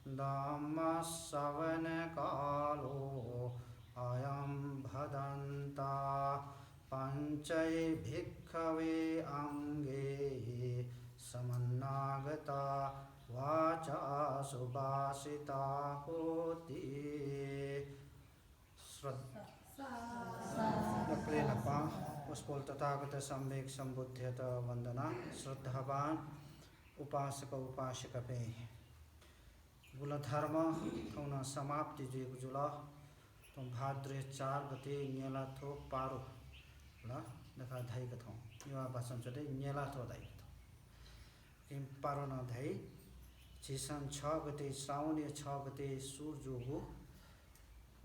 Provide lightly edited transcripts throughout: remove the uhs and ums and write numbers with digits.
धम्मश्रवणकालो अयं भदन्ता पञ्चै भिक्खवे अङ्गे समन्नागता वाचा सुभाषिता होति नक्लेनपा पुष्पोल तथागत सम्यक सम्बुद्ध्यत वंदना श्रद्धावान उपासक उपासिका पे गुला धर्म थौना समाप्ति जुग जुला तुम भाद्र 4 गते न्यला थो पारो ला देखा धाई कथौ युवा भाषण चटे न्यला थो धाई किम पारो न धाई चिसन 6 गते श्रावण 6 गते सूर्य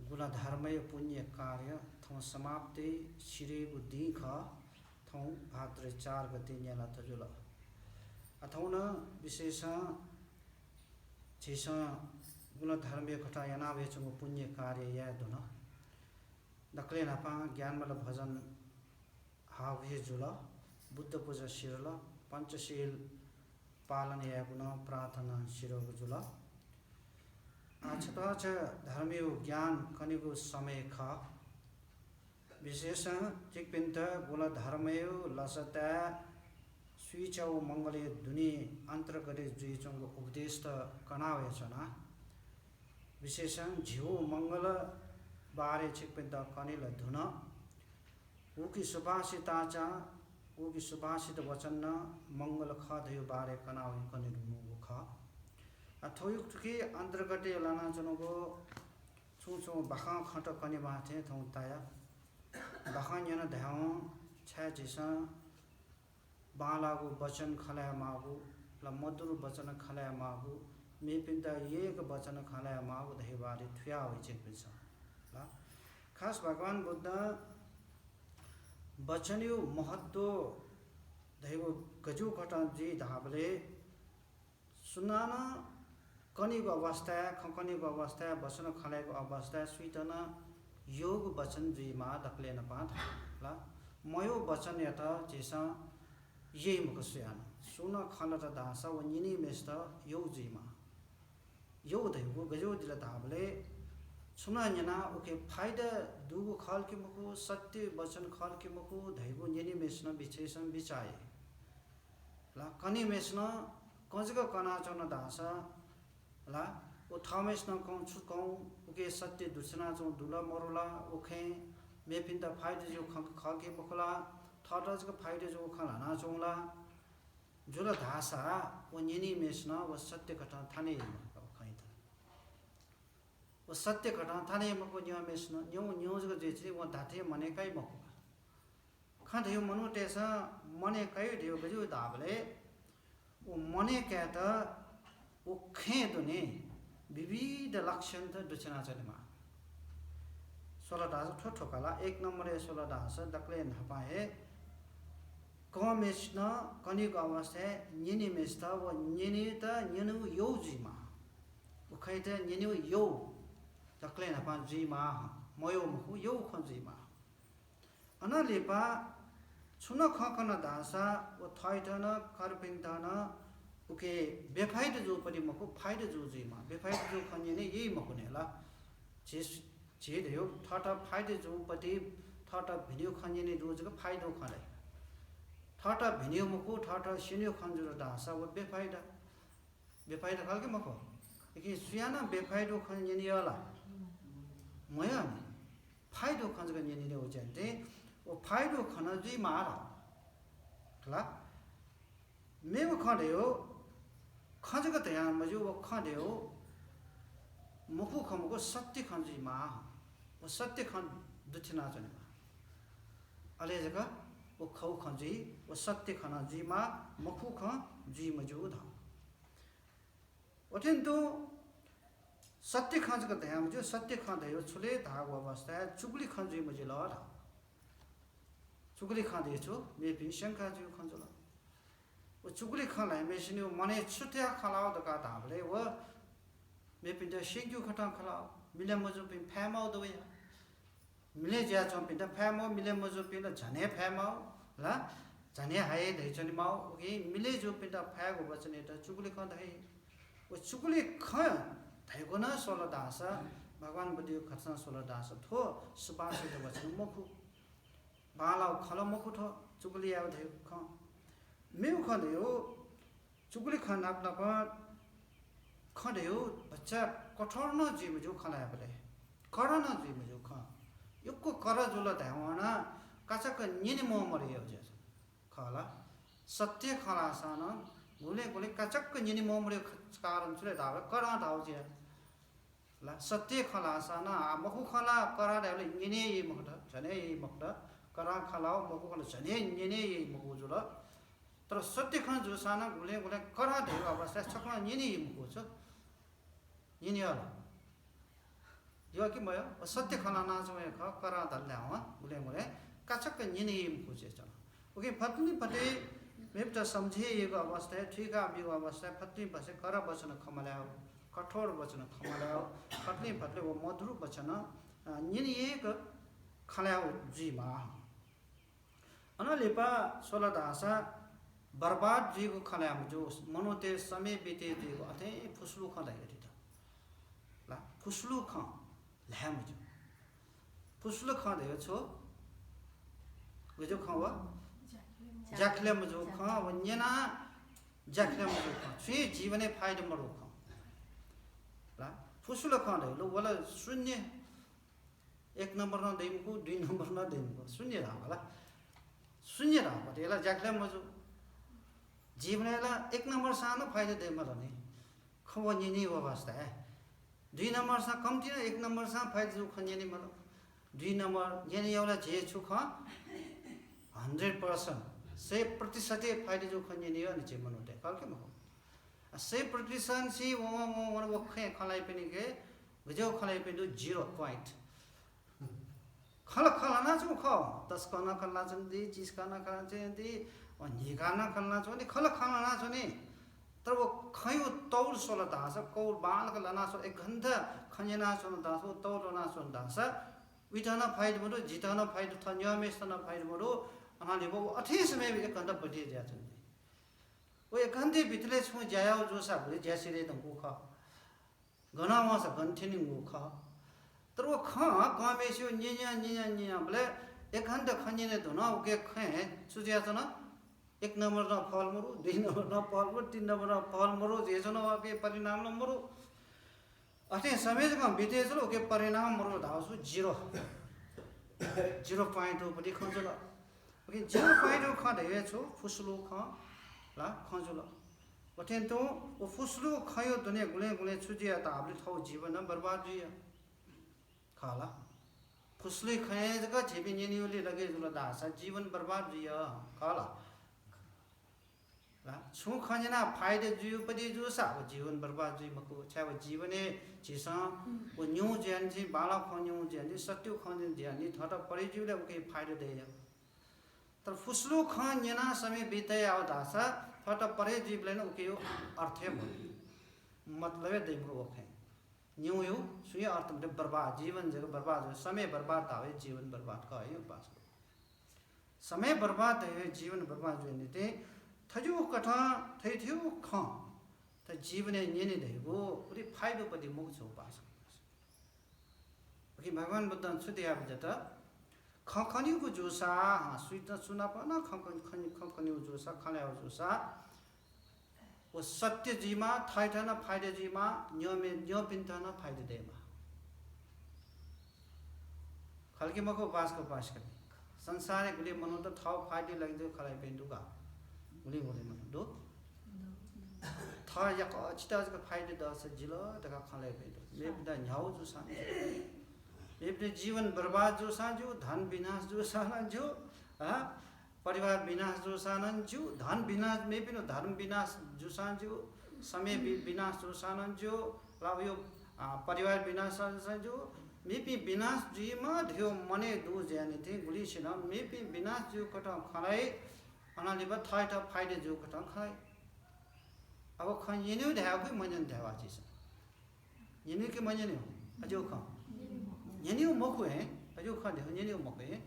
गुला धर्मय पुण्य कार्य थौ समाप्ति शिरे बुद्धि ख थौ भाद्र 4 गते न्याला तजुला अथौन विशेष चिसा गुला धर्मय खटा याना वेचुंग पुण्य कार्य या दुन दक्ले नपा ज्ञान मल भजन हावे जुला बुद्ध पूजा शिरला पंचशील पालन या गुण प्रार्थना शिरो जुला छता छ धर्मीय ज्ञान कनिको समय ख विशेष चिकपिन्त गुला धर्मय लसता स्विचौ मंगले दुनि अन्तर्गते जुइचंग उपदेश त कनावे छना विशेष झिउ मंगल बारे चिकपिन्त कनिल धुन उकी सुभाषिता चा उकी सुभाषित वचन मंगल ख दयो बारे कनावे कनिल मुगु ख अथोयुक के अंतर्गते लाना चनको छुछो बखा खट कने बाथे थौ ताया बखा यन धाउ छ जिसा बालागु वचन खलाय मागु ल मधुर वचन खलाय मागु मे पिन्ता एक वचन खलाय मागु धैबारे थुया होइ छ पिन्छ ल खास भगवान बुद्ध वचनयो महत्व धैगो गजु खटा जी धाबले सुनाना कनिको अवस्था खकनिको अवस्था वचन खलाएको अवस्था स्वीतन योग वचन जुइमा दक्लेन पाठ ल मयो वचन यत जेसा यही मुख सुयान सुन खल त दासा व निनी मेस्त यो जुइमा यो धैगो गजो दिल धाबले सुना न्यना ओके फाइदा दुगो खल के मुखु सत्य वचन खल के मुखु धैगो निनी मेस्न विशेषण विचाय ल कनि मेस्न कजग कना चन दासा ला ओ थमेस न कौ छु कौ ओके सत्य दुसना चौ दुला मरोला ओखे मेपिन त फाइदे जो खके बखला थटज को फाइदे जो खलाना चौला जुल धासा ओ निनी मेस्न व सत्य कथा थाने खै त ओ सत्य कथा थाने मको न्य मेस्न न्यौ न्यौ जग जेछि व धाथे मने काई मको खाथ्यो मनु तेसा मने काई दियो गजु दाबले ओ मने क्या त ओ खे दुने विविध लक्षण त दुचना चलेमा 16 दास ठोठोकाला 1 नम्बर 16 दास दक्ले नपाए कमेस्न कनिको अवस्था निनी मेस्त व निनी त निनु यो जिमा ओ खैते निनु यो दक्ले नपा जिमा मयो मुखु यो खजिमा अनलेपा छुन खकन दासा व थैटन करपिन्तन उके बेफाइद जो पनि मको फाइद जो जिमा बेफाइद जो खन्ने ने यही मको ने ला जे देयो थटा फाइद जो पति थटा भिडियो खन्ने ने रोज को फाइदो खले थटा भिडियो मको थटा सिनियो खन्जुर दासा व बेफाइद खाल के मको कि सुयाना बेफाइदो खन्ने ने याला मया फाइदो खन्जग ने ने हो जन्ते ओ फाइदो खन जी मारा ला मेव खडेयो खजग तया मजु व खडेयो मुखु खमको सत्य खन्जी मा व सत्य खन दुछना जने अले जगा वो खौ खन्जी व सत्य खना जी मा मुखु ख जी मजु ध ओथेन तो सत्य खजग तया मजु सत्य खदेयो छुले धाग अवस्था चुगली खन्जी मजु ल चुगली खदेयो छु मे पिन शंका जु खन्जला वो चुगली खलाय मेसिनि मने छुट्या खलाव दका धाबले व मे पिन त शिंक्यु खटा खलाव मिले मजु पिन फैमाउ दवे मिले ज्या चम पिन त फैमाउ मिले मजु पिन झने फैमाउ ला झने हाय दैचनि माउ ओके मिले जो पिन त फैगो बचने त चुगली ख दहे वो चुगली ख 대고나 솔라다사 भगवान बुद्धि खत्सन सोलदास थो सुपासित वचन मुखु बालाउ खल मुखु थो चुगली आउ थे ख मेउ खदेउ चुगली खाना अपना खदेउ बच्चा कठोर न जीव जो खलाया बले कर न जीव जो ख युको कर जुल धावना काचक निनि मो मरियो जे खला सत्य खलासान गुले गुले काचक निनि मो मरियो कारण चुले दाव कर दाउ जे ला सत्य खलासाना मखु खला करा देले निने ये मखदा जने ये मखदा करा खलाओ मखु खला जने निने ये मखु जुल तर सत्य खन जुसाना गुले गुले करा दे अवस्था छकना निने ये मखु छ निने होला यो कि मयो सत्य खला ना जो ख करा दल्ला ह गुले गुले काचक निने ये मखु छ ओके फतनी फते मेपटा समझे ये अवस्था ठीका बियो अवस्था फतनी बसे कर वचन खमलाओ कठोर वचन खमलाओ फटले फटले वो मधुर वचन निनि एक खलाओ जीमा अनलेपा सोलदासा बर्बाद जीको खलाम जो मनोते समय बीते जीको अथे फुसलु खलाइ गरि त ला फुसलु ख ल्याम जो फुसलु ख दे छो गजो ख वा जाखलेम जो ख वन्यना जाखलेम जो ख छे जीवने फाइदा मरो ख ला फुसुलो खाने लो वाला शून्य एक नंबर ना देमको 2 नंबर ना देमको शून्य रहा वाला शून्य रहा बट येला जाखले मजो जीवनेला एक नंबर सानो फाइदा दे मरने खव निनी अवस्था है 2 नंबर सा कम्ती न एक नंबर सा फाइदा जो खन्यनी मर 2 नंबर यने एउटा जे छु ख 100% 100% फाइदा जो खन्यनी अनि जे मनोते कालके म 100% सी वो खे खलाइ पनि के गजो खलाइ पनि 0 पॉइंट खल खलाना छु ख 10 कना खलना छन्दी 20 कना खलना छन्दी अनि निगाना खलना छन्दी खल खलाना छने तर वो खयु तौल सोल दास कौल बाल खलना सो 1 घण्टा खन्यना सोल दास तौल ना सोल दास विधान फाइद मरो जिताना फाइद थन्यमेस्तना फाइद मरो अनाले वो अथेस में 1 घण्टा बढी जा छन्दी वो 1 घण्टे भित्रले छु जायाउ जोसा भले ज्यासिरे दंगु ख गना वासा गन्थिनि गु ख तर वो ख गमेस्यो निया भले 1 घण्टा खन्यने धुना उके खे सुजिया छ न 1 नम्बर न फल मरु 2 नम्बर न फल मरु 3 नम्बर न फल मरु जे जन के परिणाम न मरु अथे समय जक बिते छ ओके परिणाम मरु धाउसु 0 पॉइंट हो पनि खंजल ओके 0 पॉइंट ख दे छु फुसलु ख ला खंजल अथेन तो वो फुसलु खयो दुनिया गुले गुले छुजिया त हामीले थौ जीवन बर्बाद जिया खाला फुसले खए जका छेबी निनिउले लगे जुल दासा जीवन बर्बाद जिया खाला ला छु खजना फाइदे जियो पदि जुसा वो जीवन बर्बाद जि मको छ वो जीवने जिसा वो न्यू ज्यान जि बाला खन्यु ज्यान जि सत्य खन्यु ज्यान नि थट परि जिउले उके फाइदे दे तर फुसलु खन्यना समय बिते आउ दासा थट परे जीवले न उके अर्थ मतलब देमको ओखे न्यू यो सुय अर्थ में बर्बाद जीवन जगह बर्बाद समय बर्बाद आवे जीवन बर्बाद का है पास समय बर्बाद है जीवन बर्बाद जो निते थजु कथा थैथ्यु ख त जीवने निने देगो उरी फाइदो पदि मुख छ पास ओके भगवान बुद्ध छुदिया बजता खखनिको जोसा सुइता सुना पन खखनिको जोसा खलायो जोसा वो सत्य जीमा थाइथन फाइदे जीमा न्यमे न्यपिन्थन फाइदे देमा खलके मको बासको पास करे संसारे गुले मनो त थाउ फाइदे लगिदो खलाइ पेन्दुगा गुले गुले मनो दो था या चिताजको फाइदे दस जिलो तका खलाइ पेन्दु मेपदा न्याउ जोसा मेपदे जीवन बर्बाद जोसा जो धन विनाश जोसा जो परिवार विनाश जो सानन्जु धन विनाश में पिनो धर्म विनाश जो सानजु समय विनाश जो सानन्जु लायो परिवार विनाश सानजु मेपि विनाश जीमा धियो मने दु ज्यानि थे गुली छिन मेपि विनाश जो कट खलाइ अनालिब थाइट फाइदे जो कट खलाइ अब ख यनु ध्याको मनन ध्यावा छिस यनु के मनन अजो ख यनु मखु है अजो ख ध्यो यनु मखु है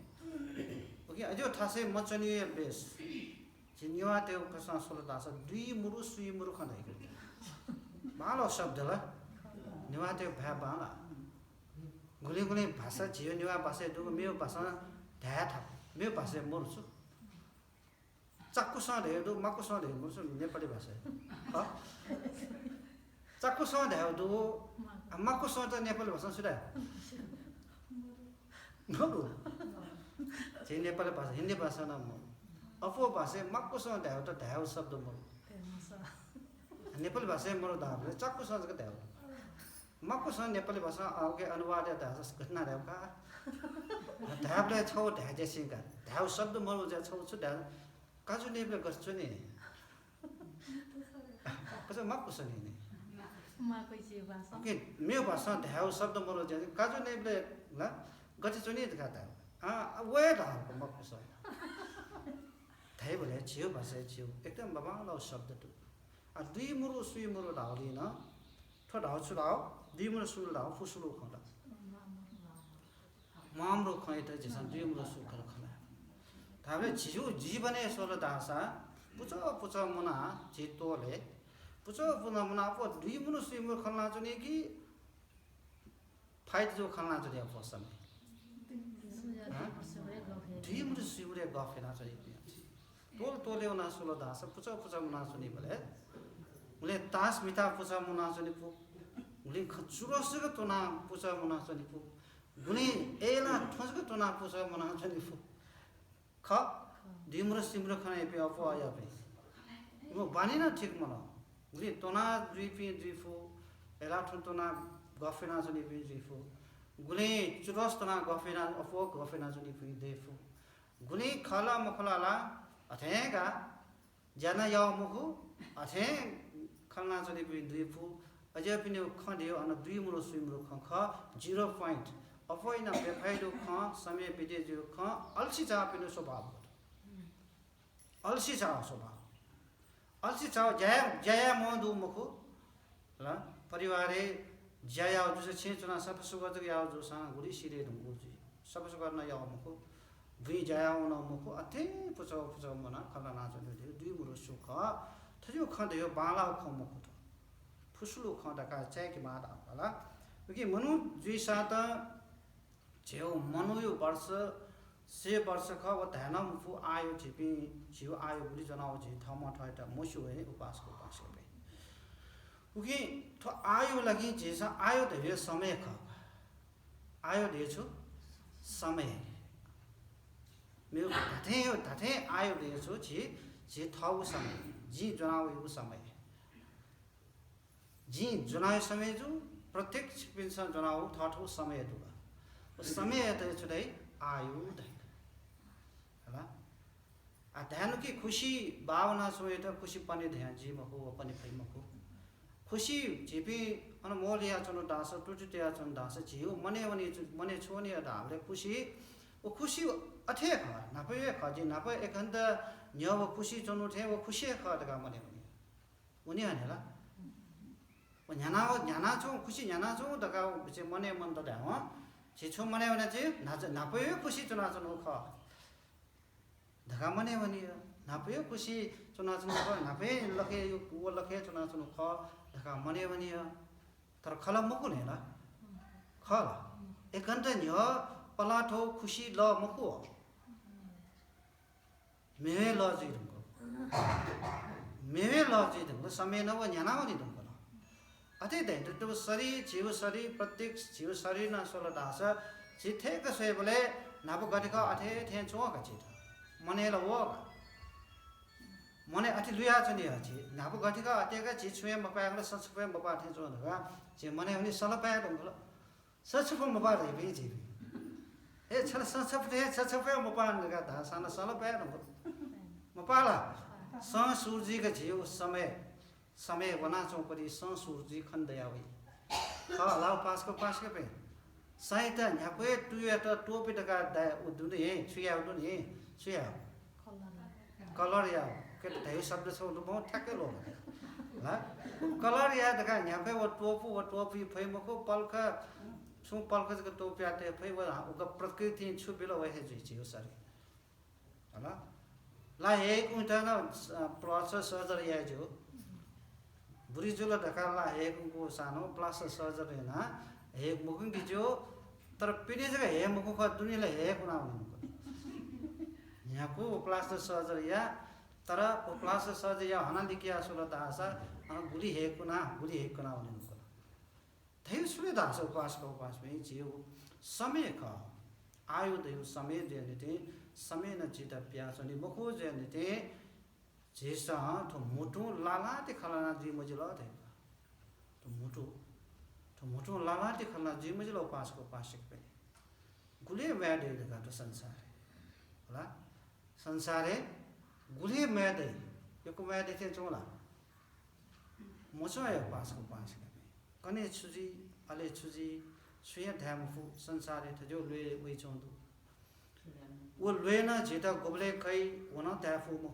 ओके अजो थासे मचनिए बेस जिन्युआ ते कसा सोलदास दुई मुरु सुई मुरु खनाइ गरे मालो शब्द ला निवा त्यो भ्या बाला गुली गुली भाषा जियो निवा भाषा दुगो मेरो भाषा ध्या था मेरो भाषा मर्छु चाक्कुसँग ढेउ मक्कुसँग ढेउ मर्छु नेपाली भाषा चाक्कुसँग ढेउ मक्कुसँग त नेपाली भाषा सुधा मरु जे नेपाली भाषा हिन्दी भाषा न म अफो भाषा मक्कुसँग ढेउ त ढेउ शब्द मरु नेपाली भाषा मरु धाबले चाक्कुसँग के ढेउ मक्कुसँग नेपाली भाषा आगे अनुवाद या ढेउ घटना ढेउ का ढेउले छौ ढेउ जेसिंगा ढेउ शब्द मरु जे छौ छु ढेउ काजु नेबले गर्छु नि कसो मक्कुसँग नि माको चाहिँ भाषा ओके मेरो भाषा ढेउ शब्द मरु जे काजु नेबले ल गति चुनि दिखाता वे ढाको मक्कुसँग थाई बोले छियो भाषा छियो एकदम बबालो शब्द तो दुई मुरु सुई मुरु ढाउली न थो ढाउ छु ढाउ दुई मुरु सुरु ढाउ फुसुलु खला मामरो खै त जसन दुई मुरु सु खला खला थाबे जिजु जीवने सोल दासा पुचो पुचो मुना जितोले पुचो पुना मुना पो दुई मुरु सुई मुरु खला जुनि कि फाइट जो खला जुनि अपसन दुई मुरु सुई मुरु गफेना जुनि तोल तोले उना सोलो दासा पुचो पुचो मुना जुनि बोले उले तास मिता पुचा मुना जुनि पु उले खचुरसको तोना पुचा मुना जुनि पु गुनी एला ठसको तोना पुचा मुना जुनि पु ख दिम्रो सिम्रो खने पे अपो आया पे वो बानी ना ठीक मनो गुनी तोना द्वीपी द्वीफु एला ठुतोना गफेना जुनि पु द्वीफु गुनी चुरस तोना गफेना अपो गफेना जुनि पु देफु गुनी खला मखलाला अथेगा जना याव मुखु अथे खलना चली पनि दुई फु अझै पनि खदियो अन दुई मुरो सुई मुरो ख 0 पॉइंट अफोइना बेफाइदो ख समय बिते जो ख अल्सी चा पनि स्वभाव अल्सी चा स्वभाव अल्सी चा जय जय मदु मुखु ल परिवारे जय आउ जुसे छे चुना सब सुगत याउ जो सा गुडी सिरे ढुंगु जी सब सुगत न याउ मुखु दुई जय आउ न मुखु अथे पुचो पुचो मना खलना चली दुई मुरो सुख थजो खदयो बाला खमुख त फुसलु खदका चैक मादा होला क्योंकि मनु जुइसा त जेउ मनु यो वर्ष से वर्ष ख व ध्यान मुफु आयो छिपि जिउ आयो बुली जनाउ जि थम ठय त मुसु हे उपासको उपासको पे क्योंकि तो आयो लागि जेसा आयो त यो समय ख आयो देछु समय मेरो धथे आयो देछु जी थाउ समय जी जनाउ यो समय जी जनाउ समय जो प्रत्येक पिन्सा जनाउ थाठो समय दुगा समय त छुदै आयु दै हैन आ ध्यान की खुशी भावना सोए त खुशी पनि ध्यान जी मको पनि प्रेम मको खुशी जेपी अन मोलिया चनो दास टुटिया चनो दास जियो मने छोने दाले खुशी वो खुशी अथे ख नापे ख जी नापे एकन्त न्यो वो खुशी चनो थे वो खुशी ख दगा मने उनी हनेला वो न्याना छौ खुशी न्याना छौ दगा जे मने मन त दा हो जे छौ मने भने जे नापे खुशी चना चनो ख दगा मने वनी नापे खुशी चना चनो ख नापे लखे वो लखे चना चनो ख दगा मने वनी तर खला मकु नेला खला एकन्त न्यो पलाठो खुशी ल मकु मेवे ल जी दंगो मेवे ल जी दंगो समय न व न्याना वनी दंगो अते दै तो शरीर जीव शरीर प्रत्येक जीव शरीर न सोल दास जिथे क सोय बोले नाबो गटिका अथे थे छो क छि मने ल वो मने अति लुया चनि अछि नाबो गटिका अते क जि छुए मपा क सछुए मपा थे छो दगा जे मने हुनी सल पाए दंगो सछुए मपा दै बे जी ए छल सछुए मपा दगा दासन सल पाए दंगो मपाला स सूर्य क जीव समय वना चौपरी सूर्य खंदयावी ख लाउ पास को पे साइट न्यापे टुए त टोपी टका दा उदुने हे छुया उदुने छुया कलर या के धै शब्द छ उ बहुत ठ्याक्कै लो ल कलर या दका न्यापे वो टोपी फैमको पल्क छु पल्क जको टोपी आते फै व उक प्रकृति छु बिलो वहे जि छि सरी हैन ला एक उठा न प्रोसेस सर्जरी या जो बुरी जुल ढकाला एक को सानो प्लास्टर सर्जरी ना एक मुकुं की जो तर पीने जगह है मुकुं का दुनिया ले है कुना यहाँ को प्लास्टर सर्जरी या तर प्लास्टर सर्जरी या हना दिखिया सुला दासा बुरी है कुना उनको थे सुले दासा उपास में जीव समय का आयु देव समय जेनिते समय न चिता प्यासनी मुखो जेनिते जेसा तो मुटु लाला ते खलाना जी मजला थे तो मुटु लाला ते खलाना जी मजला उपास को पाशिक पे गुले मैदे लगा तो संसार है ला संसार है गुले मैदे यो को मैदे थे चोला मुचो है उपास को पाशिक पे कने छुजी अले छुजी सुया ध्यान फु संसार है जो लुए वही चोंदु वो लुए ना जेता गोबले कई वना त्याफु मो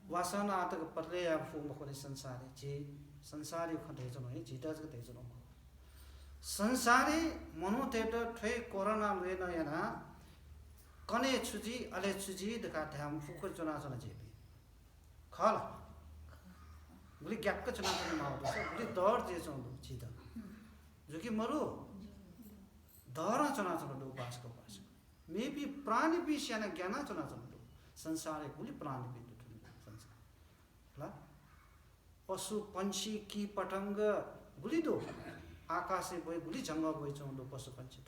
वासना तक पतले या फु मो को संसार है जी संसारी खंडे जनो है जीता जग दे जनो संसारी मनो तेट ठै कोरोना लुए ना या ना कने छुजी अले छुजी दका ध्यान फु को जना जना जेबे खाला गुली ग्याक का चना चना माओ तो गुली दौड़ जे चोंदु जीता जो कि मरो दौरा चना चना दो पास को पास मे भी प्राणी भी शाना ज्ञाना चना चना दो संसार है गुली प्राणी भी तो संसार ला पशु पंछी की पतंग गुली दो आकाश से बोई गुली जंगल बोई चों दो पशु पंछी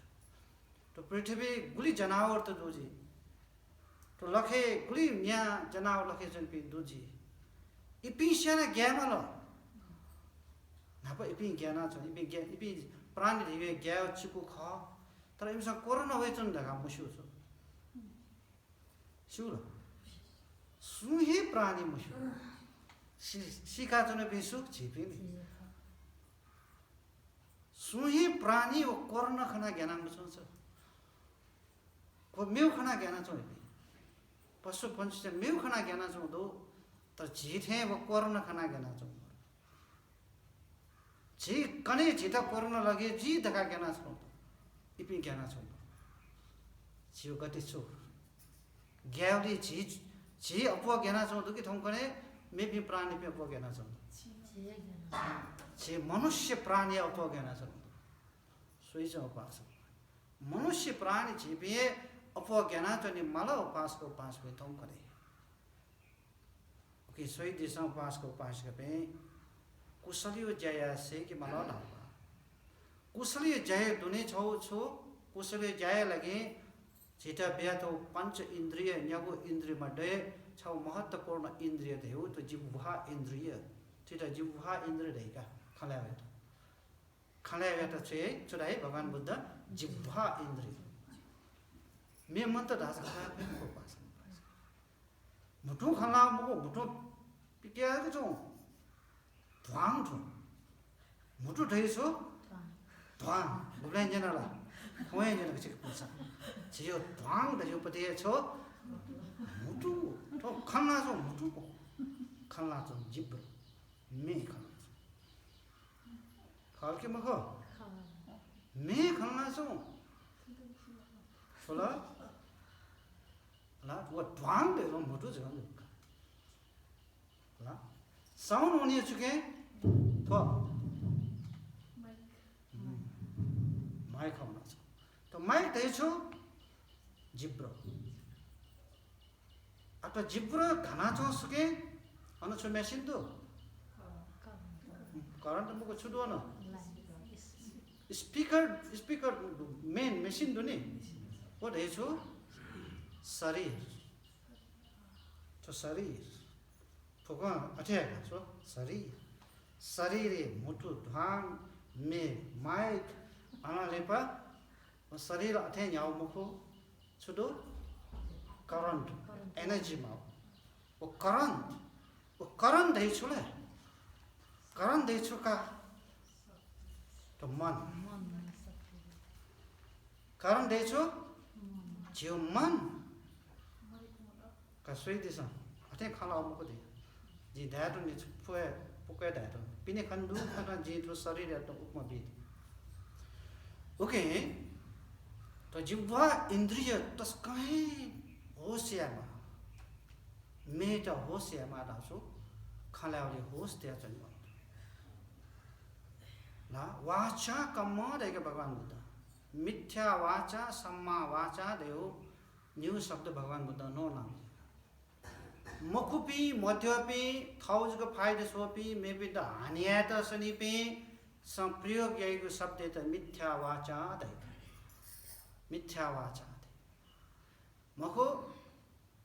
तो पृथ्वी गुली जनावर तो दो जी तो लखे गुली न्या जनावर लखे जन पे दो जी इपी शाना ज्ञाना लो नापा इपी ज्ञाना चो इपी प्राणी रिवे ग्याओ चिकु खा तर इमसा कोरोना वे चन दगा मुशु छो शुल सुही प्राणी मुशु सिका जने बेसुक छिपिनी सुही प्राणी वो कोरोना खना ज्ञाना मुशु छ को मेउ खना ज्ञाना चो पशु पंछी से मेउ खना ज्ञाना चो दो तर जीथे वो कोरोना खना ज्ञाना चो जी कने जीता कोरोना लगे जी दगा ज्ञाना छो इपि ज्ञाना छो जीव गति छो ग्याउली जी अपवा ज्ञाना छो तो कि थम कने मे भी प्राणी पे अपवा ज्ञाना छो जी मनुष्य प्राणी अपवा ज्ञाना छो सोई जो पास मनुष्य प्राणी जी भी अपवा ज्ञाना तो नि मला पास को पास में थम करे ओके सोई दिशा पास को पास के कुशलियो जय से कि मला डालबा कुशलियो जय दुने छौ छो कुशलियो जय लगे जेटा बिया तो पंच इंद्रिय न्यागो इंद्रिय मडे छौ महत्वपूर्ण इंद्रिय देउ तो जिह्वा इंद्रिय जेटा जिह्वा इंद्रिय रहेगा खलावे त छे चुराई भगवान बुद्ध जिह्वा इंद्रिय मे मन त दास खा को पास मुठु खला मको मुठु पिक्या के जो ध्वांग थो मुटु ढैसो ध्वांग बुलाइन जनला होय जन के पुसा जियो ध्वांग द जो पते छो मुटु तो खन्ना जो मुटु को खन्ना जो जिब्र मे खन्ना खाल के मखो मे खन्ना जो सोला ला वो ध्वांग दे रो मुटु जो ला साउंड होनी चुके तो माइक होना चाहिए तो माइक दे छो जिब्रो आता जिब्रो घना छो सके अनु छो मशीन तो करंट मुको छुदो न स्पीकर मेन मशीन दुनी वो दे छो शरीर तो शरीर भगवान अठेगा सो शरीर मुठु ध्वांग में माइक आना लेपा शरीर अठे न्याउ मुखो छुदो करंट एनर्जी माउ वो करंट दे छुले करंट दे छुका तो मन करंट दे छु जीव मन का सोई दिसा अठे खाला मुको दे जी दायरो नि फुए पुके दायरो पिने खंडु खना जी तो शरीर तो उपमा भी ओके तो जिह्वा इंद्रिय तस्कै होस्यामा मेटा होस्यामा दासो खलाले होस त्या चल ला वाचा कम्म रहेको भगवान बुद्ध मिथ्या वाचा सम्मा वाचा देऊ न्यू शब्द भगवान बुद्ध नो नाम मखुपी मध्यपी थाउजको फाइदा सोपी मेबी द हानियात सनिपी संप्रयोग यहीको शब्द त मिथ्या वाचा दैका मिथ्या वाचा मखो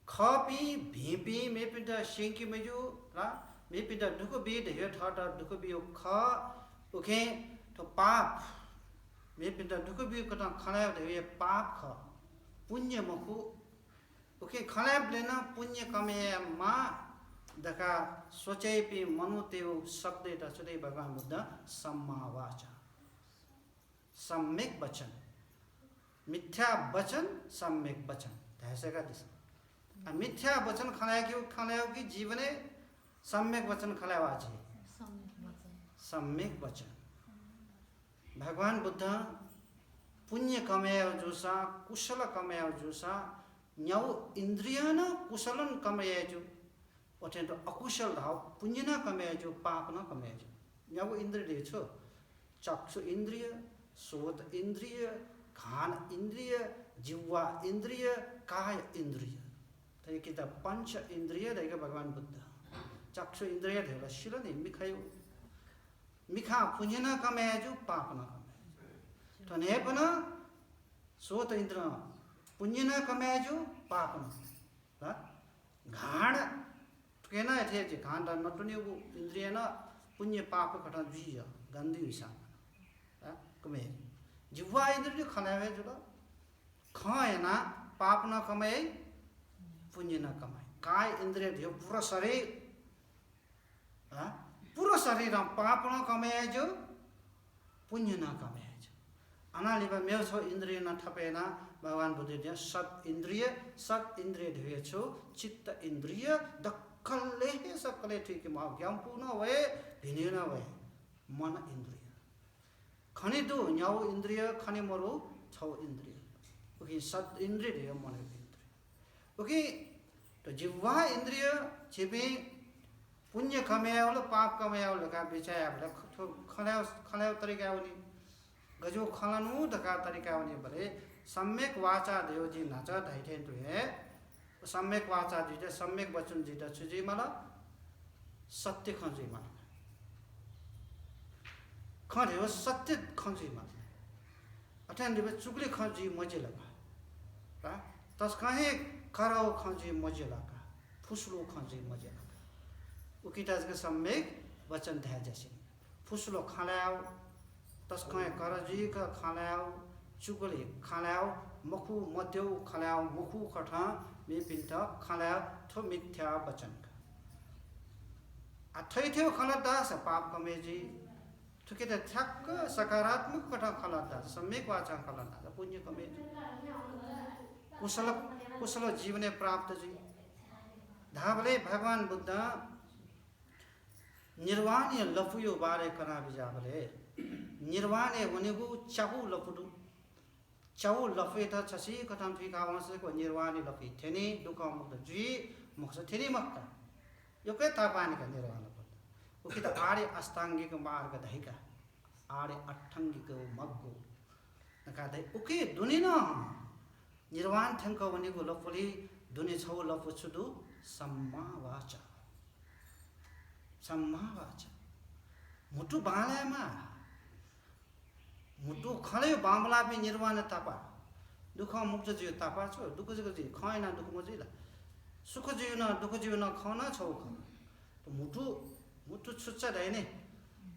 खपी भिपी मेपी द सिंकी मेजु रा मेपी द दुख बी द हेट हट दुख बी ख ओके तो पाप मेपी द दुख बी कता खलाय द ये पाप ख पुण्य मखु ओके खलाय लेना पुण्य कमे मा दका सोचे पी मनु तेउ शब्द त सुदे भगवान बुद्ध सम्मा वाचा सम्यक वचन मिथ्या वचन सम्यक वचन ऐसे दिस मिथ्या वचन खलायो की जीवने सम्यक वचन खलायो आज सम्यक वचन भगवान बुद्ध पुण्य कमायो जुसा कुशल कमायो जुसा न्यौ इंद्रिय न कुशलन कमायो जु ओटे तो अकुशल धाव पुण्य न कमायो जु पाप न कमायो जु न्यौ इंद्रिय छ चक्षु इंद्रिय सोत इंद्रिय घान इंद्रिय जिह्वा इंद्रिय काय इंद्रिय तरी कि त पंच इंद्रिय रहेको भगवान बुद्ध चक्षु इंद्रिय धेर शिर नि मिखायो मिखा पुण्य न कमायो पाप न कमायो तो ने पण सोत इंद्र पुण्य न कमायो पाप न ह घाण केना थे जे घाण त नटुनेको इंद्रिय न पुण्य पाप कठा जुइया गंदी हिसाब ह कमे जिह्वा इंद्रिय खलावे जुल खायना पाप न कमाए पुण्य न कमाए काय इंद्रिय थियो पूरा शरीर पूरा शरीर पाप न कमाए जो पुण्य न कमाए जो अनालिबा मेरो छ इंद्रिय न थपेना भगवान बुद्ध दिया सत इंद्रिय थियो छु चित्त इंद्रिय दक्कले सकले ठीक म ज्ञान पूर्ण भए भिने न भए मन इंद्रिय खनि दु न्यौ इंद्रिय खनि मरु छौ इंद्रिय ओके सत इंद्रिय थियो मन इंद्रिय ओके तो जिह्वा इंद्रिय छिबे पुण्य कमायो ल पाप कमायो ल का बिचाया भले खलायो तरिका हुने गजो खलानु दका तरिका हुने भले सम्यक वाचा देव जी नाचा धाइथे तो है सम्यक वाचा जी त सम्यक वचन जी त छुजी मला सत्य खंजी मला खरे सत्य खंजी मला अथेन दिबे चुगली खंजी मजे लगा तस कहे कराओ खंजी मजे लगा फुसलो खंजी मजे लगा उकिताज के सम्यक वचन ध्याय जैसे फुसलो खालाओ तस कहे करजी का खालाओ चुगली खालाओ मखु मध्यौ खालाओ मुखु कठा मे पिंत खालाओ थो मिथ्या वचन का अथै थियो खलदा स पाप कमेजी थुके त ठ्याक्क सकारात्मक कठा खलदा सम्यक वाचा खलदा पुण्य कमेजी कुशल जीवने प्राप्त जी धावले भगवान बुद्ध निर्वाणी लफुयो बारे करा बिजाबले निर्वाणे वनेगु चाहु लफुदु चाहु लफे त छसी कथम फिका वंशको निर्वाणी लफी थेनी दुख मुक्त जी मुक्त थेनी मक्का यो के तापानी का निर्वाण पद उकि त आर्य अष्टांगिक मार्ग दहिका आर्य अठंगिक मग्गु नका दे उकि दुनि न निर्वाण थंक वनेगु लफुली दुनि छौ लफु छुदु सम्मा वाचा मुटु बालामा मुटु खले बामला पे निर्वाण तापा दुख मुक्त जियो तापा छ दुख जी खैना दुख मजिला सुख जियो न दुख जियो न खना छौ ख तो मुटु छुच्चा दैने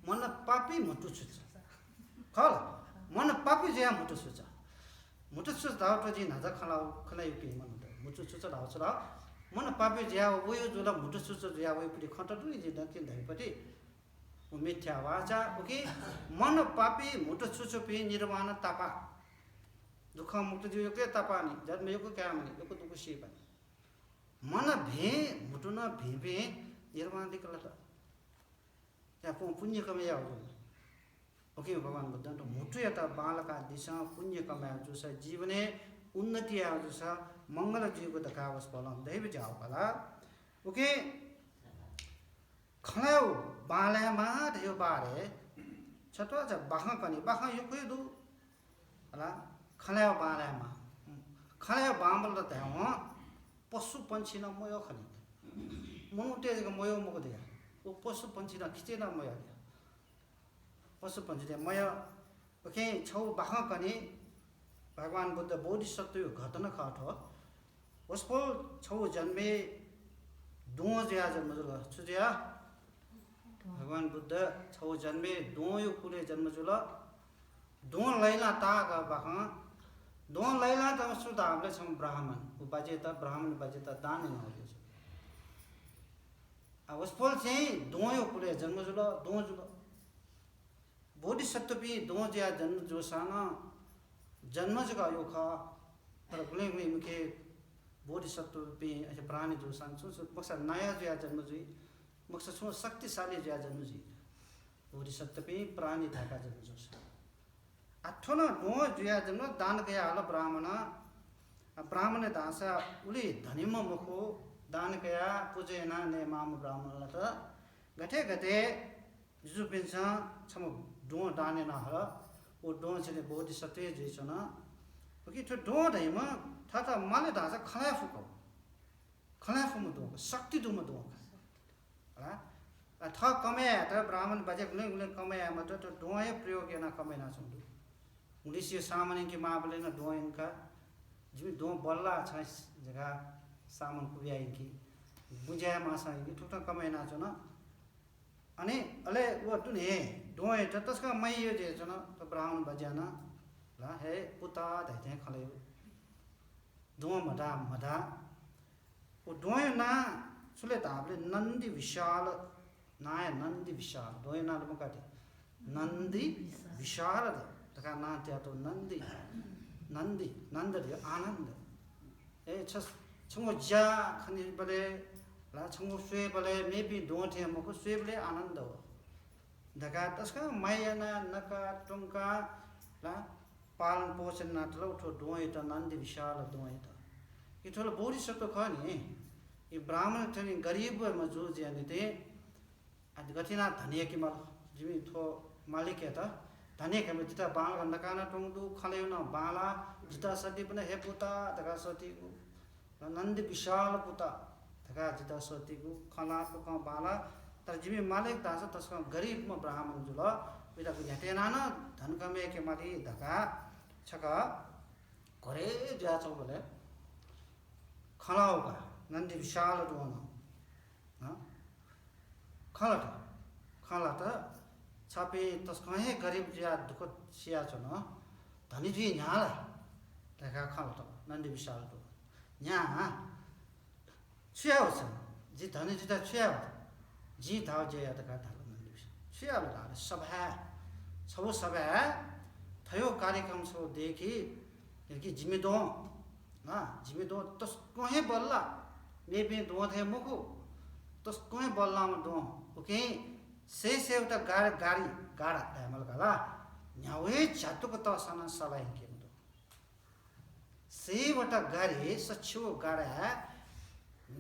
मन पापी मुटु छुच्चा खल मन पापी जे मुटु छुच्चा मुटु छुच्चा दाउट जी नजा खलाउ पे मन मुटु छुच्चा दाउ छ मन पापी ज्या वयो जुला मुटु छुच्चा ज्या वयो पि खटटु जे दकिन धैपटी मिथ्या वाचा ओके मन पापी मुटु छुच्चो पे निर्वाण तापा दुख मुक्त जो के तापानी जन्म यो क्या मनी यो दुख सी पनि मन भे मुटु न भे निर्वाण दिकलत या पुण्य कमाया हो ओके भगवान बुद्ध तो मुटु यता बालका दिशा पुण्य कमाया जो स जीवने उन्नति आ जो स मंगल जीव दकावस पलम दैव जाओ पला ओके खलाउ बालेमा धेउ बारे छतवा चा बाखा कनी बाखा यो कोई दु हला खलायो बालामा खलायो बामल त हो पशु पंछी न मोयो खनी मनु तेज के मोयो मको दे वो पशु पंछी न खिचे न मोयो पशु पंछी दे मोयो ओके छौ बाखा कनी भगवान बुद्ध बोधिसत्व घटना खाठो उसपो छौ जन्मे दुओ ज्या जन्म जुल छुज्या भगवान बुद्ध छौ जन्मे दुओ कुले जन्म जुल दुओ लैला तागा बाखा दुओ लैला त सुदा हमले छम ब्राह्मण उ बाजेता ब्राह्मण बाजेता दान न हो आ उसपो चाहिँ दुओ कुले जन्म जुल दुओ जुल बोधिसत्व भी दुओ ज्या जन्म जोसाना जन्म जगा यो खा तर गुले गुले मुखे बोधिसत्व पे ऐसे प्राणी जो सांसु मक्सा नया जो जन्म जुई मक्सा सु शक्तिशाली जो जन्म जुई बोधिसत्व पे प्राणी धाका जन्म जो अठोना दो जो जन्म दान गया आलो ब्राह्मण दासा उली धनिम मुखो दान गया पूजे ना ने माम ब्राह्मण लता गथे गथे जुजु पिन्सा छम दो दाने ना हर वो दो चले बोधिसत्व जे छना ओके तो दो दैमा थाता माले दासा खलाय फुको म दो शक्ति दो म दो हला था कमे त ब्राह्मण बजे गुले गुले कमे म तो दोय प्रयोग ना कमे ना छुदु उलिसिय सामान्य के माबले न दो इनका जिमी दो बल्ला छ जगह सामान कुबिया इनकी बुझाया मासा इनकी ठुटा कमे ना छ न अनि अले वो तुने दोय त तसका मै यो जे छ न त ब्राह्मण बजाना ला हे पुता दैथे खले दो मदा वो दोय ना सुले ताबले नंदी विशाल नाय नंदी विशाल दोय ना लमकाटे नंदी विशाल तका ना त्या तो नंदी नंद रे आनंद ए छस छंगो जा खनि बले ला छंगो स्वे बले मेबी दो थे मको स्वे बले आनंद हो दका तसका मायना नका टुंका ला पालन पोषण ना तलो ठो दोय त नंदी विशाल दोय त इथोल बोधिसत्व खनि ये ब्राह्मण थनि गरीब मजू जे नि ते अद गथिना धनिया कि मल जिमि थो मालिक त धनिया के जिता बाल नकाना टुंदु खलेउ न बाला जिता सती पनि हे पुता तका सती को नंद विशाल पुता तका जिता सती को खला को बाला तर जिमि मालिक दास तसका गरीब म ब्राह्मण जुल बिटा को झटेना न धन कमे के माली धका छका करे जा छ बोले खलाओगा नंदी विशाल दोन खलट छापे तस्को हे गरीब ज्या दुख सिया छ न धनी जी न्याला तका खलट नंदी विशाल दो न्या छियाउ छ जी धनी जी त छियाउ जी धाउ जे तका धाल नंदी विशाल छियाउ ला सभा छौ सभा थयो कार्यक्रम छौ देखि कि जिम्मेदो ना जिम्मेदो तस्को हे बल्ला मेबे दो थे मुको तस्को हे बल्ला म दो ओके से एउटा गाडी गाडा दामल गला न्यावे छातुको त सन सलाई के दो से एउटा गाडी सच्चो गाडा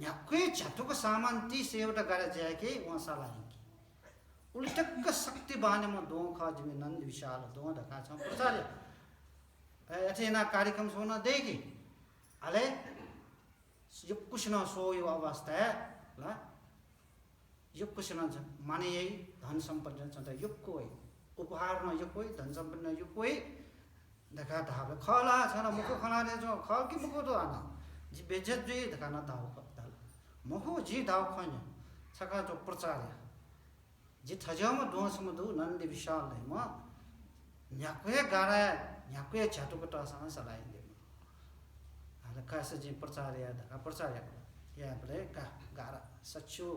न्याक्वे छातुको सामान ती से एउटा गाडा जाय के वहाँ सलाई के उल्टक शक्ति बाने म दो खा जिमे नंद विशाल दो ढका छ प्रचार एथेना कार्यक्रम सोना देखि अले यो कुछ न सो यो अवस्था ला यो कुछ न माने यही धन सम्पन्न छ त यो कोही उपहार न यो कोही धन सम्पन्न यो कोही देखा धाब खला छ न मुखो खला रे जो खल कि मुखो तो आना जी बेजत जी देखा न धाव कप्ताल मुखो जी धाव खन छका जो प्रचार जी थजम दो समदु नंद विशाल नै म न्याक्वे गाडा न्याक्वे छाटुको टसन सलाई कासे जी प्रचार या धका प्रचार या बले का गारा सच्चो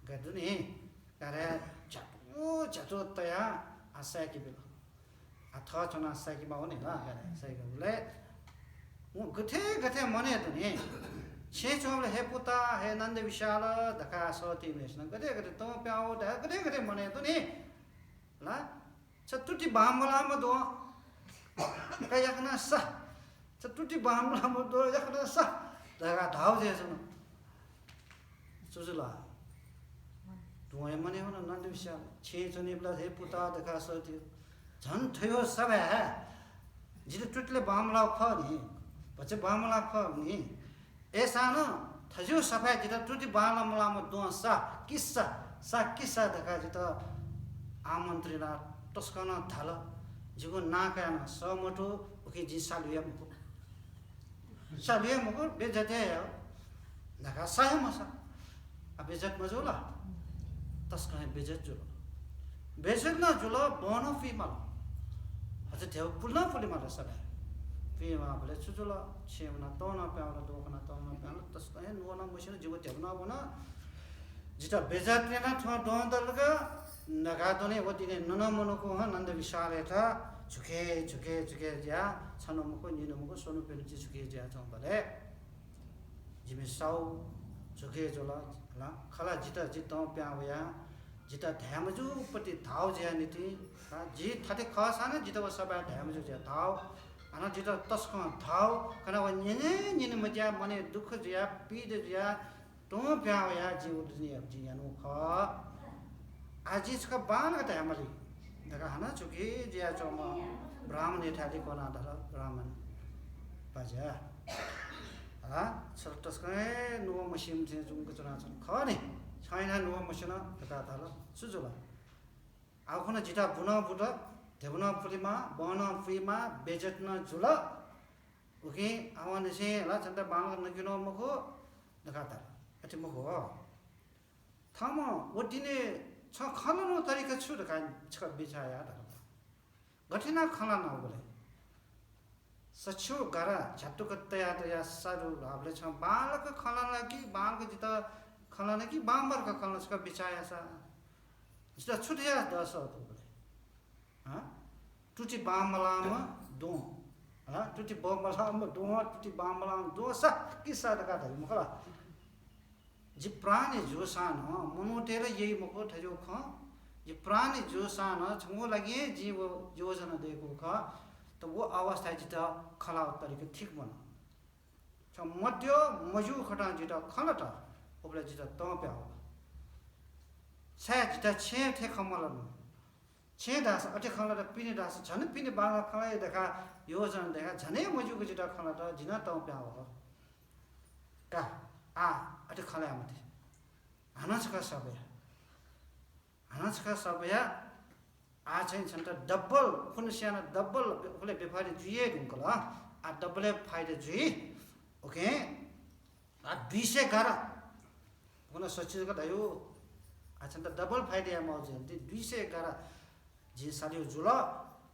गदुनी गारा चटो तया आशा कि बिल अथ चना आशा कि माउने ला गारा सही गले वो गथे मने दुनी छे चोले हे पुता हे नंद विशाल धका सती मेसन गथे तो प्याओ द गथे मने दुनी ला चतुटी बामला म दो कयकना सा चतुटी बामला म दो यकना सा धका धाउ जे छन सुजुला तो मने हो नंद विशाल छे चने प्लस हे पुता धका सती झन् थयो सब जित टुटले बामला ख नि बच्चे बामला ख नि ऐसा न थजो सफा जित टुटी बामला मला म दो सा किस्सा दका जित आमन्त्रणा टस्कन थाल जिगो नाका न समटो ओके जी सालुया मको बेजते दका साय मसा बेजत मजोला तस्कन बेजत जुल बेजत न जुल बन फिमल अझ थेउ पुल्ना पुलिमा सब फिमा भले छुजुल छेमना तोना प्याउला दोकना तोना प्याउला तस्कन नुना मसिन जिगो थेउना बना जिता बेजत ने ना थो दोन दलगा नगा दोने वदिने नन मनको ह नन्द विशाले था झुके ज्या छनो मको निनो मको सोनु पेन छि झुके ज्या छ भले जिमे साउ झुके जोला ला खला जिता जितो प्यावया जिता ध्यामजु पति धाव ज्या नीति जी थाते खसाने जिता व सबा ध्यामजु ज्या धाव अना जिता तस्क धाव कना व निने मज्या मने दुख ज्या पीड ज्या तो प्यावया जी उदनी अब जी अनु ख आजिसका बान का ध्यामली दगा हना चुकी ज्या चोम ब्राह्मण थाली कोना धल ब्राह्मण बजा तस्कै नुवा मसिम चाहिँ जुङको चुना छन् खने छैन नुवा मसिना दगा धल सुजुला आखुन जिता बुना बुट देवना पुलिमा बन फ्रीमा बेजत न जुल ओके आवन से ला चन्दा बांग नगिनो मखो दगा धल अति मखो थाम वदिने छ खलनो तरिका छु दगा छ बिचाया धल गठिना खलाना बोले सच्चो गारा झट्टुक तया सारु हाबले छ बालक खलाना कि बालक जिता खलाना कि बामबर का खलाना छ बिचाया सा जिता छुटिया दस तो बोले टुटी बामलाम दो टुटी बामलाम दो टुटी बामलाम दो सा किसा दगा धल मखला जी प्राणी जोसान मनुटेर यही मको थजो ख जी प्राणी जोसान छंगो लगे जीव योजना देखो ख तो वो अवस्था जिता खला तरीके ठीक बना छ मध्य मजु खटा जिता खलटा ओबले जिता त प्या हो छ जिता छे थे खमलन छे दास अटे खलटा पिने दास झन पिने बाला खलाय देखा योजना देखा झने मजु को जिता खलटा जिना त प्या हो का अटे खलाय मते हनसका सबया आ चाहिँ छन्त डबल खुनस्याना डबल खुले बेफारी जुए गुंकला आ डबल फाइदे जुई ओके आ 211 कुन सचिजको दयो आ छन्त डबल फाइदे या मौज जन्ति 211 जी सालियो जुल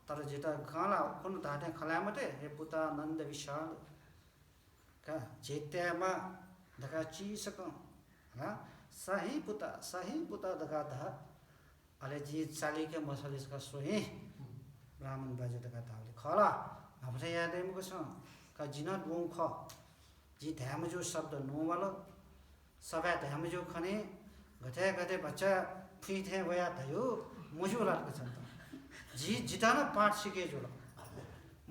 तर जेता खाला कुन दाटे खला मते हे पुता नन्द विशाल का जेतेमा दका चीसक सही पुता दका धा अले जी चाली के मसले का सोहे ब्राह्मण बाजे दका धाले खला हामीले याद आइमको छ का जिना दोङ ख जी ध्यामजो शब्द नो वाला सबा ध्यामजो खने गते बच्चा फी थे वया भयो मुजु रातको छ जी जिताना पाठ सिके जोला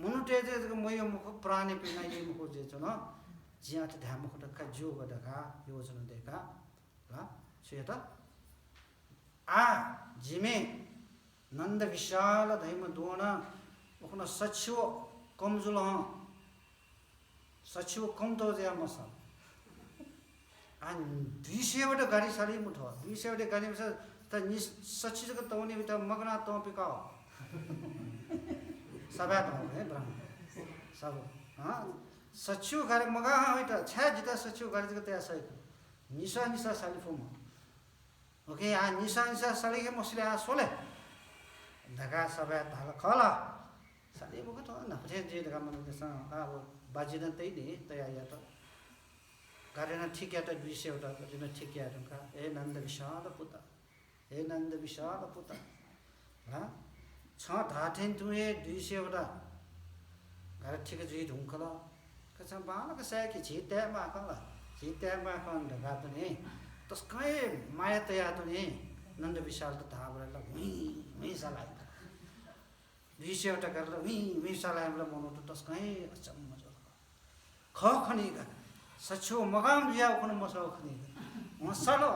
मुनुटे जे मयो मुख प्राणी पिना ये मुख जे छ न जिया त ध्याम मुख दका जो गदका योजना देका ला छेता जिमे नन्द विशाल धैम दोना ओखन सच्चो कमजुल सच्चो कम तो जे मसा 200 वटा गाडी साली मुठो 200 वटा गाडी मसा त नि सच्ची जग तौनी बिता मगना तो पिका सबा त है ब्राह्मण सब सच्चो गाडी मगा है त छा जिता सच्चो गाडी जग तया सै निसा साली फुम ओके निसा साली के मसले सोले दगा सबा धाल खला साली बको त न फे जे दगा मन देसा बाजिन तै नि तया या त गाडीना ठीक या त 200 वटा गाडीना ठीक या रंका ए नन्द विशाल पुता छ धाठेन तुए 200 वटा गाडी ठीक जुई ढुंकला कसा बालक साकी छिते मा खला छिते मा खन दगा त नि तस्कै माया तया त नि नन्द विशाल त धाबला मी सलाई 200 वटा गरेर मी सलाइमला मनो त तस्कै अचम्म ख खनिगा सच्चो मगाम दिया कोन मसो खनिगा मसलो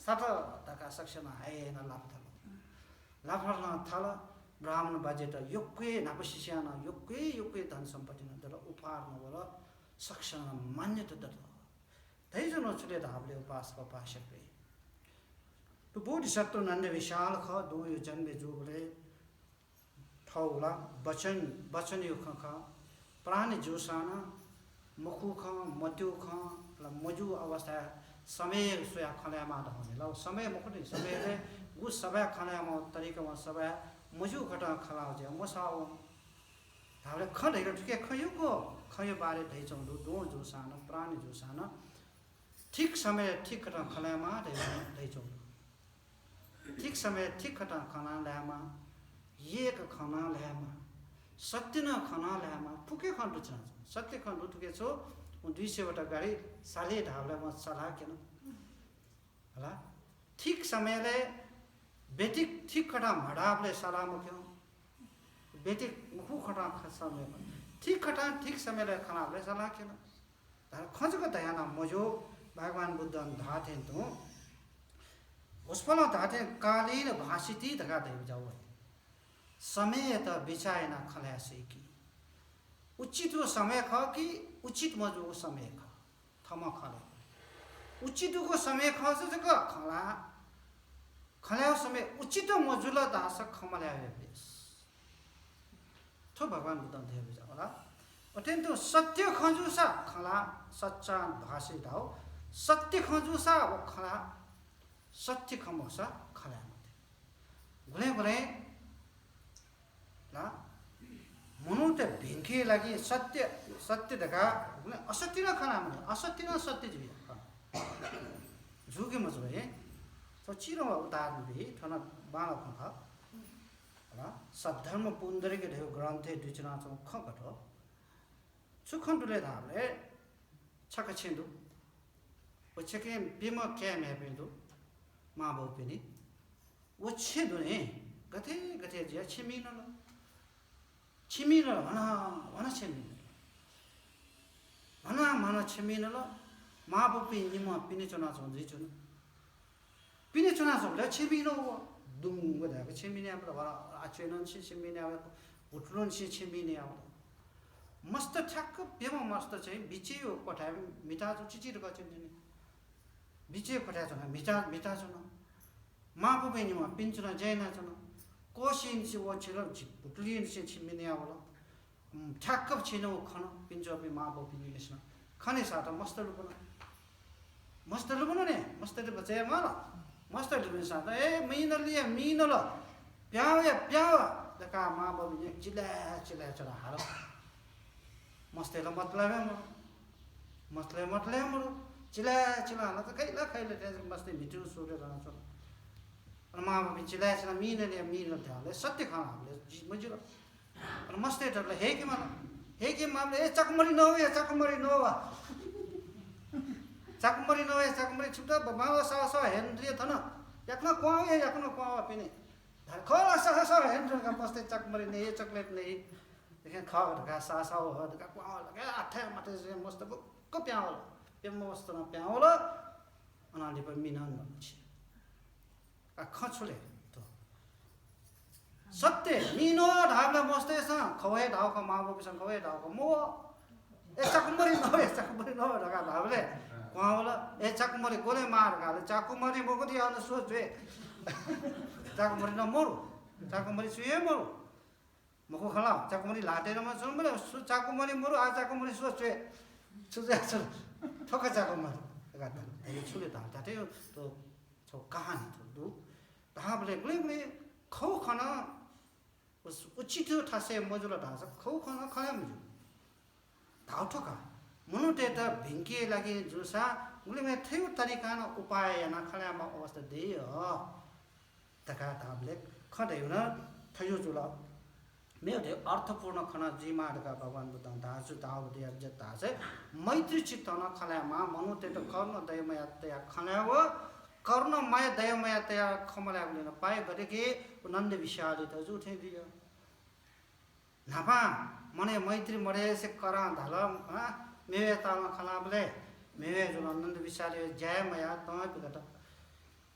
सट तका सक्षम आए न लाभ थाल ब्राह्मण बाजेट योग्य नापसिस्यान योग्य धन सम्पत्ति नदर उपहार नवर सक्षम मान्यता दर धैजन चुले धाबले उपास उपासक रे तो बोधिसत्व नन्द विशाल ख दो यो जन्मे जोगले ठौला वचन यो ख प्राणी जोसान मुखु ख मध्यु ख ल मजु अवस्था समय सोया खल्यामा धने ल समय मुखु समय रे उ सबै खल्यामा तरिकामा सबै मजु घटा खलाउ जे मसाउ धाबले खडे ठिके खयुको खयो बारे धै चौदो दो जोसान प्राणी जोसान ठीक समय ठीक घटा खल्यामा धै चौदो ठीक समय ठीक घटा खना ल्यामा एक खना ल्यामा सत्य न खना ल्यामा फुके खण्डु छ सत्य खण्डु ठुके छो 200 वटा गाडी साले ढाबलामा सलाह केन होला ठीक समयले बेटिक ठीक खटा मडाबले सलाह मुक्यो बेटिक मुखु खटा समय ठीक खटा ठीक समयले खनाबले सलाह केन तर खजको दयाना मजो भगवान बुद्ध धाथे तो उसपला धाथे कालीन भाषिती धगा दे जाऊ समय त बिचाएना खलासे की उचित समय ख कि उचित मजो समय ख थमा खले उचित को समय ख से खला खला समय उचित मजुला दास खमल्या बेस थो भगवान बुद्ध देव जाला अत्यन्त सत्य खजुसा खला सच्चा भाषी दाउ सत्य खजुसा वो खला सत्य खमोसा खला गुले गुले ला मनुते भिंके लागि सत्य दगा असत्य न खाना भने असत्य न सत्य जी जुगे मजो है तो चिरो उदाहरण भी थना बाला खा होला सद्धर्म पुंदरिके देव ग्रन्थे दुचना छ खकट सुखन्डुले धाले छक छिन्दु ओछके बिम के मेबिन्दु मा बहुपिनी ओछे दुने गथे जिया छिमिन भना छिमिन भना छिमिन ल मा बहुपि निमा पिने चना छ जिचुन पिने चना छ ल छिमिन दुङ गदा छिमिन अब आचेनन छिमिन अब उठलन छिमिन अब मस्त ठ्याक्क पेमा मस्त चाहिँ बिचे पठाए मिठा चिचिर गछन् नि बिचे पठाए छ मिठा छ न मा बहुपि निमा पिन्चना जैना छ न कोशिन से वो चिलो बुटलिन से छिमिने आवला ठ्याक्क छिनो खन पिन्जोपि मा बहुपि निस्न खने साथ मस्त लुपन ने मस्त ले बचे माला मस्त ले साथ ए मीन ल प्याव दका मा बहुपि चिला चला हाल मस्त ल मतलब चिला न त खैला मस्त मिठो सोरे रहन छ मा बहुपि चिला मीन थाले सत्य खाना हामीले मजिलो अनि मस्ते टले हे के मामले ए चकमरी छुटा बाबा सा हेन्द्रिय थन yakna kwa pini khola sa hendra ka paste chakmari ne chocolate ne देखें खा का सासा हो का क्वाल लगा आठे मते से मस्त को प्यावल पे मस्त न प्यावल अनाली पर मिनन नछि आ खछुले तो सत्य मिनो ढाबला मस्ते स खवे ढाव का माबो बिसन खवे ढाव का मो ए चकमरी न लगा ढाबले क्वावल ए चकमरी गोले मार गाले चकमरी मोको दिया न सोचे चकमरी न मोरु चकमरी सुये मोरु मको खला चाकुमरी लाटेर म सुन बले चाकुमरी मरु आ चाकुमरी सोचे सुजा छ ठोका चाकुमरी गाता ए छुले ता ताते तो छ कहानी तो दु ताबले गुले खौ खना उस उचित ठासे मजुला ढास खौ खना खया मजु धाउ ठोका मनुते त भिंके लागि जुसा गुले मे थयो तरिका न उपाय न खल्या म अवस्था दे तका ताबले खदै न थयो जुला मेरे अर्थपूर्ण खना जीमाडका भगवान बुद्ध दाजु दाउ दे जता से मैत्री चित्त न खलामा मनुते त कर्ण दयमय तया खलाव कर्णमय दयमय तया खमला बिन पाए गरेके नन्द विशाली त जुठे दियो नापा मने मैत्री मरे से करा धलम ह मेवे ताल खलाबले मेवे जो नन्द विशाली जयमय तय पिगत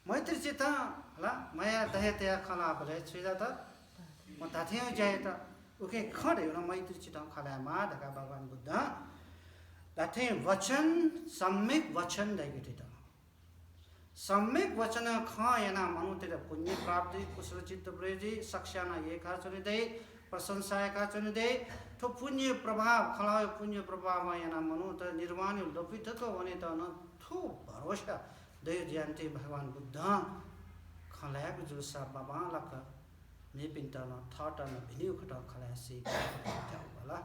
मैत्री चित्त हला मया दय तया खलाबले छिदा त म ताथे जाए त ओके खडे न मैत्री चित खलामा धका भगवान बुद्ध ताथे वचन सम्यक वचन दैगति त सम्यक वचन ख याना मनुते पुण्य प्राप्ति कुशल चित्त ब्रेजी सक्षाना एका चुनिदै प्रशंसा एका चुनिदै थो पुण्य प्रभाव खलायो पुण्य प्रभाव याना मनु त निर्वाण लोपित को भने त न थो भरोसा दै ज्ञानते भगवान बुद्ध खलायक जो सा बाबा लक नेपिन्टन थटन भिन्यु खट खलासी होला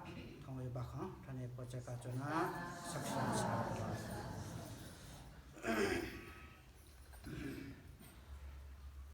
थौय बाख ठने पचका चुना सक्षम छ